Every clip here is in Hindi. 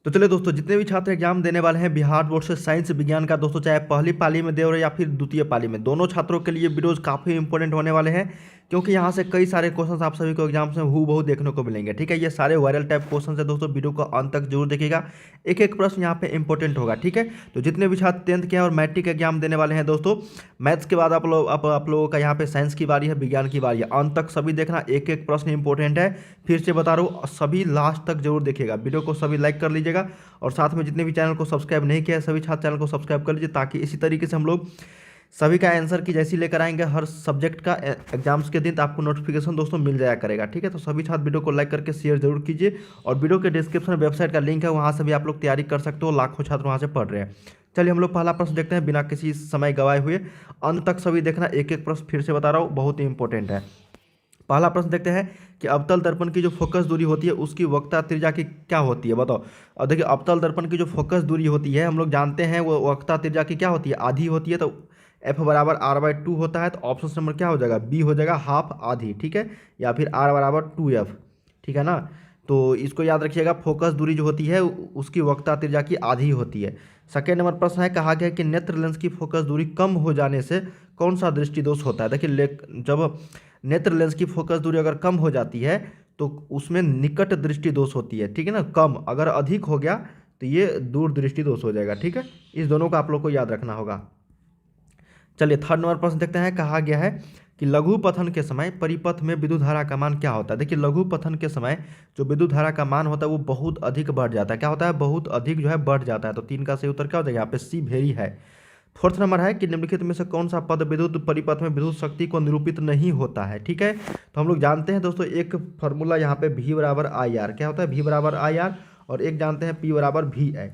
तो चलिए दोस्तों, जितने भी छात्र एग्जाम देने वाले हैं बिहार बोर्ड से साइंस विज्ञान का, दोस्तों चाहे पहली पाली में दे रहे या फिर द्वितीय पाली में, दोनों छात्रों के लिए वीडियोस काफ़ी इंपॉर्टेंट होने वाले हैं। क्योंकि यहाँ से कई सारे क्वेश्चंस आप सभी को एग्जाम्स में हूबहू देखने को मिलेंगे। ठीक है, ये सारे वायरल टाइप क्वेश्चन है दोस्तों, वीडियो को अंत तक जरूर देखिएगा। एक एक प्रश्न यहाँ पे इंपॉर्टेंट होगा। ठीक है, तो जितने भी छात्र 10th के और मैट्रिक एग्जाम देने वाले हैं दोस्तों, मैथ्स के बाद आप लोगों का यहाँ पे साइंस की बारी है, विज्ञान की बारी है। अंत तक सभी देखना, एक एक प्रश्न इंपॉर्टेंट है। फिर से बता रहा हूँ, सभी लास्ट तक जरूर देखिएगा। वीडियो को सभी लाइक कर लीजिएगा और साथ में जितने भी चैनल को सब्सक्राइब नहीं किया है सभी छात्र चैनल को सब्सक्राइब कर लीजिए, ताकि इसी तरीके से हम लोग सभी का आंसर की जैसी लेकर आएंगे हर सब्जेक्ट का एग्जाम्स के दिन, तो आपको नोटिफिकेशन दोस्तों मिल जाया करेगा। ठीक है, तो सभी छात्र वीडियो को लाइक करके शेयर जरूर कीजिए और वीडियो के डिस्क्रिप्शन में वेबसाइट का लिंक है, वहाँ से भी आप लोग तैयारी कर सकते हो। लाखों छात्र वहाँ से पढ़ रहे हैं। चलिए हम लोग पहला प्रश्न देखते हैं बिना किसी समय गवाए हुए। अंत तक सभी देखना, एक एक प्रश्न फिर से बता रहा हूँ, बहुत ही इंपॉर्टेंट है। पहला प्रश्न देखते हैं कि अवतल दर्पण की जो फोकस दूरी होती है उसकी वक्रता त्रिज्या की क्या होती है, बताओ। और देखिए, अवतल दर्पण की जो फोकस दूरी होती है हम लोग जानते हैं वो वक्रता त्रिज्या की क्या होती है, आधी होती है। तो F बराबर R/2 होता है। तो ऑप्शन नंबर क्या हो जाएगा, बी हो जाएगा, हाफ आधी। ठीक है, या फिर R बराबर 2F। ठीक है ना, तो इसको याद रखिएगा, फोकस दूरी जो होती है उसकी वक्रता त्रिज्या की आधी होती है। सेकेंड नंबर प्रश्न है, कहा गया कि नेत्र लेंस की फोकस दूरी कम हो जाने से कौन सा दृष्टि दोष होता है। देखिए, जब नेत्र लेंस की फोकस दूरी अगर कम हो जाती है तो उसमें निकट दृष्टि दोष होती है। ठीक है ना, कम, अगर अधिक हो गया तो ये दूर दृष्टि दोष हो जाएगा। ठीक है, इस दोनों को आप लोग को याद रखना होगा। चलिए थर्ड नंबर प्रश्न देखते हैं। कहा गया है कि लघु पथन के समय परिपथ में विद्युत धारा का मान क्या होता है। देखिए, लघु पथन के समय जो विद्युत धारा का मान होता है वो बहुत अधिक बढ़ जाता है। क्या होता है, बहुत अधिक जो है बढ़ जाता है। तो 3 का सही उत्तर क्या हो जाएगा, यहाँ पे सी वेरी है। फोर्थ नंबर है कि निम्नलिखित में से कौन सा पद विद्युत परिपथ में विद्युत शक्ति को निरूपित नहीं होता है। ठीक है, तो हम लोग जानते हैं दोस्तों, एक फॉर्मूला यहाँ पे V बराबर IR, क्या होता है, V बराबर IR, और एक जानते हैं P बराबर VI।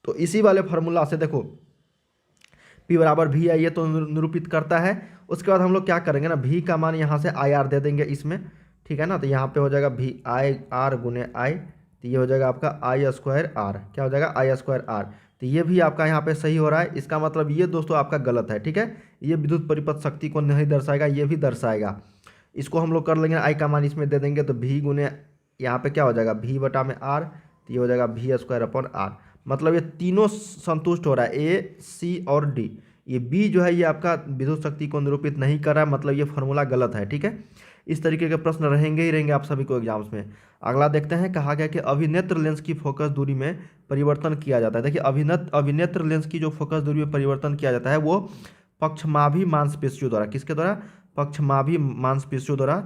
तो इसी वाले फार्मूला से देखो, P बराबर VI ये तो निरूपित करता है। उसके बाद हम लोग क्या करेंगे ना, V का मान यहाँ से IR दे देंगे इसमें। ठीक है ना, तो यहाँ पे हो जाएगा VIR गुने I, तो ये हो जाएगा आपका I²R। क्या हो जाएगा, I²R। तो ये भी आपका यहाँ पे सही हो रहा है। इसका मतलब ये दोस्तों आपका गलत है। ठीक है, ये विद्युत परिपथ शक्ति को नहीं दर्शाएगा, ये भी दर्शाएगा। इसको हम लोग कर लेंगे, I का मान इसमें दे देंगे, तो V गुने यहाँ पे क्या हो जाएगा, V बटा में R, तो ये हो जाएगा V²/R। मतलब ये तीनों संतुष्ट हो रहा है, ए सी और डी। ये बी जो है ये आपका विद्युत शक्ति को निरूपित नहीं कर रहा है, मतलब ये फार्मूला गलत है। ठीक है, इस तरीके के प्रश्न रहेंगे ही रहेंगे आप सभी को एग्जाम्स में। अगला देखते हैं, कहा गया कि अभिनेत्र लेंस की फोकस दूरी में परिवर्तन किया जाता है। देखिए, अभिनेत्र लेंस की जो फोकस दूरी में परिवर्तन किया जाता है वो पक्षमाभी मांसपेशियों द्वारा, किसके द्वारा, पक्षमाभी मांसपेशियों द्वारा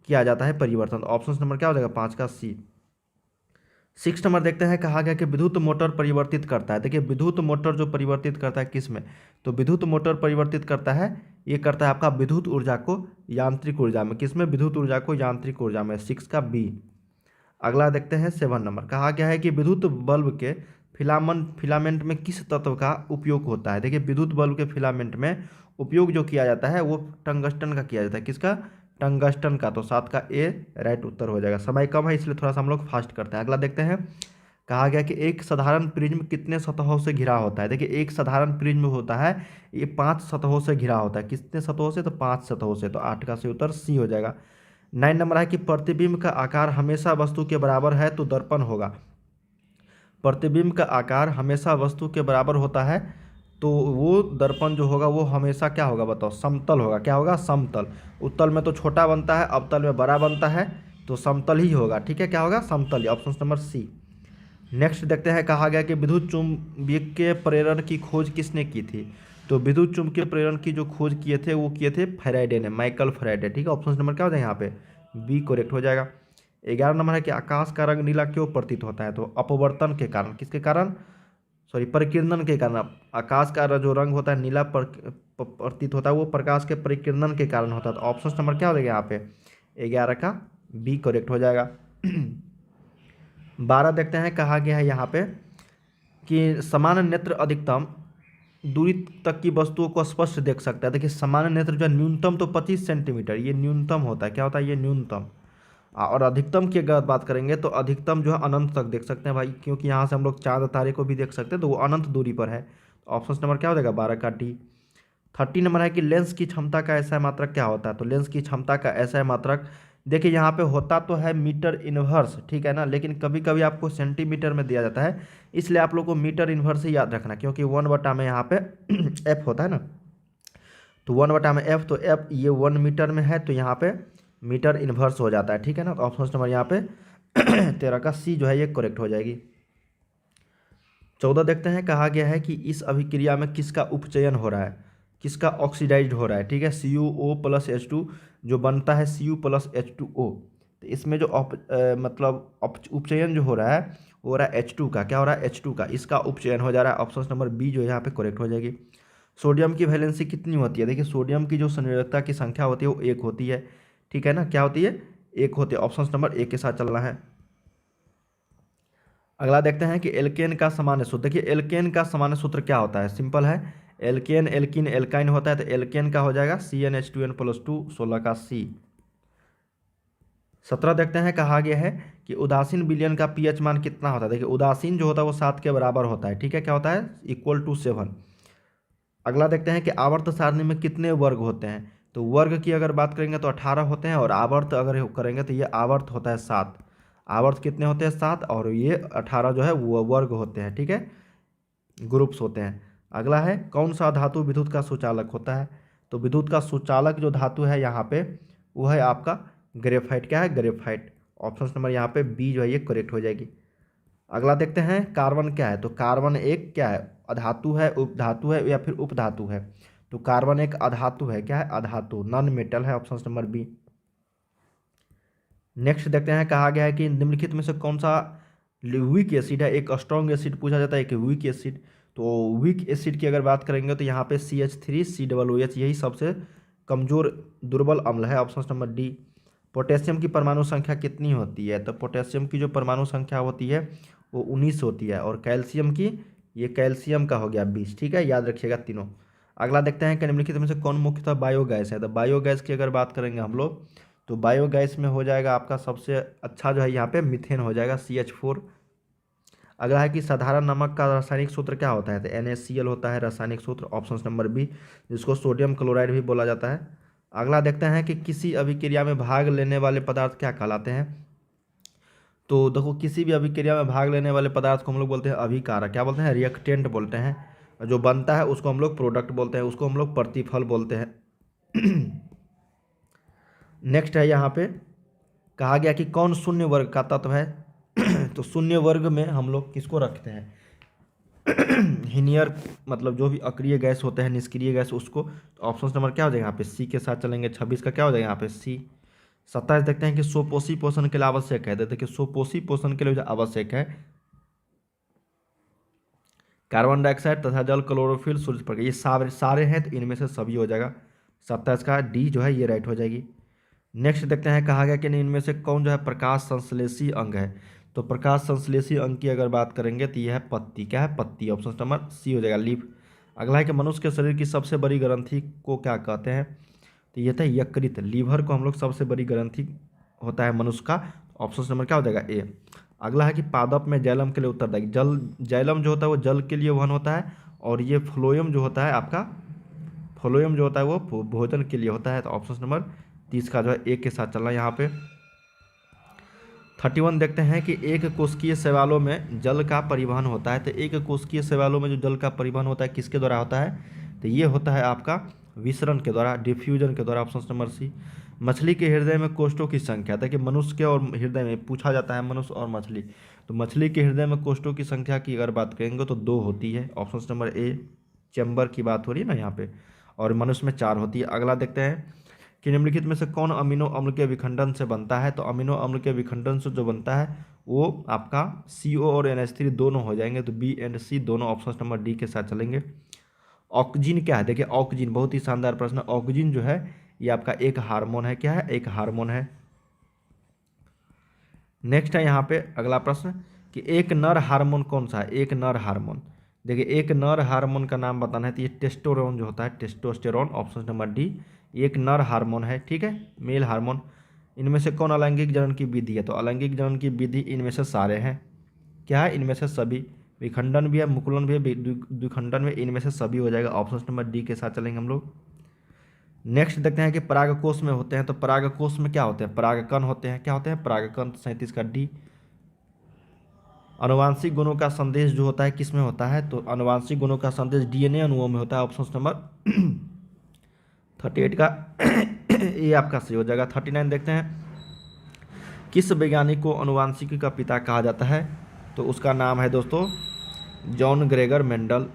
किया जाता है परिवर्तन। ऑप्शन नंबर क्या हो जाएगा, 5 का सी। 6 नंबर देखते हैं, कहा गया कि विद्युत मोटर परिवर्तित करता है। देखिए, विद्युत मोटर जो परिवर्तित करता है किस में, तो विद्युत मोटर परिवर्तित करता है, ये करता है आपका विद्युत ऊर्जा को यांत्रिक ऊर्जा में। किस में, विद्युत ऊर्जा को यांत्रिक ऊर्जा में। 6 का बी। अगला देखते हैं 7 नंबर, कहा गया है कि विद्युत बल्ब के फिलामेंट में किस तत्व का उपयोग होता है। देखिए, विद्युत बल्ब के फिलामेंट में उपयोग जो किया जाता है वो टंगस्टन का किया जाता है। किसका, टंगस्टन का। तो 7 का ए राइट उत्तर हो जाएगा। समय कम है इसलिए थोड़ा सा हम लोग फास्ट करते हैं। अगला देखते हैं, कहा गया कि एक साधारण प्रिज्म कितने सतहों से घिरा होता है। देखिए, एक साधारण प्रिज्म होता है ये 5 सतहों से घिरा होता है। कितने सतहों से, तो 5 सतहों से। तो 8 का सही उत्तर सी हो जाएगा। 9 नंबर है कि प्रतिबिंब का आकार हमेशा वस्तु के बराबर है तो दर्पण होगा। प्रतिबिंब का आकार हमेशा वस्तु के बराबर होता है तो वो दर्पण जो होगा वो हमेशा क्या होगा, बताओ, समतल होगा। क्या होगा, समतल। उत्तल में तो छोटा बनता है, अवतल में बड़ा बनता है, तो समतल ही होगा। ठीक है, क्या होगा, समतल। ऑप्शन नंबर सी। नेक्स्ट देखते हैं, कहा गया कि विद्युत चुंबकीय प्रेरण की खोज किसने की थी। तो विद्युत चुंबकीय प्रेरण की जो खोज किए थे वो किए थे फैराडे ने, माइकल फैराडे। ठीक है, ऑप्शन नंबर क्या हो जाएगा यहाँ पे, बी करेक्ट हो जाएगा। 11 नंबर है कि आकाश का रंग नीला क्यों प्रतीत होता है। तो अपवर्तन के कारण, किसके कारण, सॉरी, परिकीर्णन के कारण। आकाश का जो रंग होता है नीला प्रतीत होता है वो प्रकाश के परिकीर्णन के कारण होता है। तो ऑप्शन नंबर क्या हो जाएगा यहाँ पे, 11 का बी करेक्ट हो जाएगा। 12 देखते हैं, कहा गया है यहाँ पे कि समान नेत्र अधिकतम दूरी तक की वस्तुओं को स्पष्ट देख सकता है। देखिए, सामान्य नेत्र जो है न्यूनतम तो 25 सेंटीमीटर, ये न्यूनतम होता है। क्या होता है, ये न्यूनतम। और अधिकतम की अगर बात करेंगे तो अधिकतम जो है अनंत तक देख सकते हैं भाई, क्योंकि यहाँ से हम लोग चांद तारे को भी देख सकते हैं, तो वो अनंत दूरी पर है। ऑप्शन नंबर क्या हो जाएगा, 12 का डी। 30 नंबर है कि लेंस की क्षमता का ऐसा मात्रक क्या होता है। तो लेंस की क्षमता का ऐसा मात्रक देखिए यहाँ पे होता तो है मीटर इन्वर्स, ठीक है ना, लेकिन कभी कभी आपको सेंटीमीटर में दिया जाता है, इसलिए आप लोग को मीटर इन्वर्स ही याद रखना, क्योंकि 1 में यहाँ पे एफ होता है ना, तो 1 में एफ, तो एफ ये 1 मीटर में है, तो यहाँ पे मीटर इन्वर्स हो जाता है, ठीक है ना। तो ऑप्शन नंबर यहाँ पे 13 का सी जो है ये करेक्ट हो जाएगी। 14 देखते हैं, कहा गया है कि इस अभिक्रिया में किसका उपचयन हो रहा है, किसका ऑक्सीडाइज्ड हो रहा है, ठीक है। CuO प्लस H2 जो बनता है Cu प्लस H2O, तो इसमें जो उपचयन जो हो रहा है वो हो रहा है H2 का, क्या हो रहा है H2 का, इसका उपचयन हो जा रहा है। ऑप्शन नंबर बी जो है यहाँ पे करेक्ट हो जाएगी। सोडियम की वैलेंसी कितनी होती है, देखिए सोडियम की जो संयोजकता की संख्या होती है वो 1 होती है, ठीक है ना, क्या होती है, 1 होती है। ऑप्शन नंबर ए के साथ चलना है। अगला देखते हैं कि एल्केन का सामान्य सूत्र, देखिए एल्केन का सामान्य सूत्र क्या होता है, सिंपल है, एल्केन एल्किन एल्काइन होता है, तो एल्केन का हो जाएगा CnH2n+2, 16 का सी। 17 देखते हैं, कहा गया है कि उदासीन विलयन का pH मान कितना होता है, देखिए उदासीन जो होता है वो 7 के बराबर होता है, ठीक है, क्या होता है, =7। अगला देखते हैं कि आवर्त सारणी में कितने वर्ग होते हैं, तो वर्ग की अगर बात करेंगे तो 18 होते हैं, और आवर्त अगर करेंगे तो ये आवर्त होता है 7। आवर्त कितने होते हैं, 7, और ये 18 जो है वो वर्ग होते हैं, ठीक है, ग्रुप्स होते हैं। अगला है कौन सा धातु विद्युत का सुचालक होता है, तो विद्युत का सुचालक जो धातु है यहाँ पे वो है आपका ग्रेफाइट, क्या है, ग्रेफाइट। ऑप्शन नंबर यहाँ पे बी जो है ये करेक्ट हो जाएगी। अगला देखते हैं कार्बन क्या है, तो कार्बन एक क्या है, अधातु है, उपधातु है, या फिर उपधातु है, तो कार्बन एक अधातु है, क्या है, अधातु, नॉन मेटल है। Option number B. नेक्स्ट देखते हैं, कहा गया है कि निम्नलिखित में से कौन सा वीक एसिड है, एक स्ट्रॉन्ग एसिड पूछा जाता है, एक वीक एसिड। तो वीक एसिड की अगर बात करेंगे तो यहाँ पे CH3COOH यही सबसे कमजोर दुर्बल अम्ल है। Option number D. पोटेशियम की परमाणु संख्या कितनी होती है, तो पोटेशियम की जो परमाणु संख्या होती है वो 19 होती है, और कैल्शियम की, ये कैल्शियम का हो गया 20, ठीक है, याद रखिएगा तीनों। अगला देखते हैं कि निम्नलिखित में से कौन मुख्यतः बायोगैस है, तो बायोगैस की अगर बात करेंगे हम लोग तो बायोगैस में हो जाएगा आपका सबसे अच्छा जो है यहाँ पे मीथेन हो जाएगा, CH4। अगला है कि साधारण नमक का रासायनिक सूत्र क्या होता है, तो NaCl होता है रासायनिक सूत्र। ऑप्शन नंबर बी, जिसको सोडियम क्लोराइड भी बोला जाता है। अगला देखते हैं कि किसी अभिक्रिया में भाग लेने वाले पदार्थ क्या कहलाते हैं, तो देखो किसी भी अभिक्रिया में भाग लेने वाले पदार्थ को हम लोग बोलते हैं अभिकारक, क्या बोलते हैं, रिएक्टेंट बोलते हैं। जो बनता है उसको हम लोग प्रोडक्ट बोलते हैं, उसको हम लोग प्रतिफल बोलते हैं। नेक्स्ट है यहाँ पे कहा गया कि कौन शून्य वर्ग का तत्व है, तो शून्य वर्ग में हम लोग किसको रखते हैं, हीनियर, मतलब जो भी अक्रिय गैस होते हैं, निष्क्रिय गैस, उसको। तो ऑप्शन नंबर क्या हो जाएगा यहाँ पे, सी के साथ चलेंगे। 26 का क्या हो जाएगा यहाँ पे, सी। 27 देखते हैं कि स्वपोषी पोषण के लिए आवश्यक है, तो देखिए स्वपोषी पोषण के लिए जो आवश्यक है कार्बन डाइऑक्साइड तथा जल, क्लोरोफिल, सूर्य प्रकाश, ये सारे हैं, तो इनमें से सभी हो जाएगा। 27 का डी जो है ये राइट हो जाएगी। नेक्स्ट देखते हैं, कहा गया कि इनमें से कौन जो है प्रकाश संश्लेषी अंग है, तो प्रकाश संश्लेषी अंग की अगर बात करेंगे तो यह है पत्ती, क्या है, पत्ती। ऑप्शन नंबर सी हो जाएगा, लीफ। अगला है कि मनुष्य के शरीर की सबसे बड़ी ग्रंथि को क्या कहते हैं, तो ये था यकृत, लीवर को हम लोग सबसे बड़ी ग्रंथि होता है मनुष्य का। ऑप्शन नंबर क्या हो जाएगा, ए। अगला है कि पादप में जैलम के लिए उत्तरदायी, जल, जैलम जो होता है वो जल के लिए वहन होता है, और ये फ्लोएम जो होता है आपका, फ्लोएम जो होता है वो भोजन के लिए होता है। तो ऑप्शन नंबर 30 का जो है एक के साथ चलना यहाँ पे। 31 देखते हैं कि एक कोशिकीय शैवालों में जल का परिवहन होता है, तो एक कोशिकीय शैवालों में जो जल का परिवहन होता है किसके द्वारा होता है, तो ये होता है आपका विसरण के द्वारा, डिफ्यूजन के द्वारा। Option number C. मछली के हृदय में कोष्ठों की संख्या, देखिए मनुष्य के और हृदय में पूछा जाता है, मनुष्य और मछली, तो मछली के हृदय में कोष्ठों की संख्या की अगर बात करेंगे तो 2 होती है। ऑप्शन नंबर ए, चैम्बर की बात हो रही है ना यहाँ पे, और मनुष्य में 4 होती है। अगला देखते हैं कि निम्नलिखित में से कौन अमीनो अम्ल के विखंडन से बनता है, तो अमीनो अम्ल के विखंडन से जो बनता है वो आपका CO और NH3 दोनों हो जाएंगे, तो बी एंड सी दोनों। ऑप्शन नंबर डी के साथ चलेंगे। ऑक्सीजन क्या है, देखिए ऑक्सीजन बहुत ही शानदार प्रश्न। ऑक्सीजन जो है ये आपका एक हार्मोन है, क्या है, एक हार्मोन है। नेक्स्ट है यहाँ पे अगला प्रश्न कि एक नर हार्मोन कौन सा है, एक नर हार्मोन, देखिए एक नर हार्मोन का नाम बताना है, तो ये टेस्टोस्टेरोन जो होता है, टेस्टोस्टेरोन। ऑप्शन नंबर डी, एक नर हार्मोन है, ठीक है, मेल हार्मोन। इनमें से कौन अलैंगिक जनन की विधि है, तो अलैंगिक जनन की विधि इनमें से सारे हैं, क्या है, इनमें से सभी। विखंडन भी है, मुकुलन भी है, द्विखंडन में, इनमें से सभी हो जाएगा। ऑप्शन नंबर डी के साथ चलेंगे हम लोग। नेक्स्ट देखते हैं कि परागकोश में होते हैं, तो परागकोश में क्या होते हैं, परागकण होते हैं। क्या होते हैं, परागकण। 37 का डी। आनुवांशिक गुणों का संदेश जो होता है किस में होता है, तो आनुवांशिक गुणों का संदेश डीएनए अणुओं में होता है। ऑप्शन नंबर 38 का ये आपका सही हो जाएगा। 39 देखते हैं, किस वैज्ञानिक को आनुवांशिकी का पिता कहा जाता है, तो उसका नाम है दोस्तों जॉन ग्रेगर मेंडल।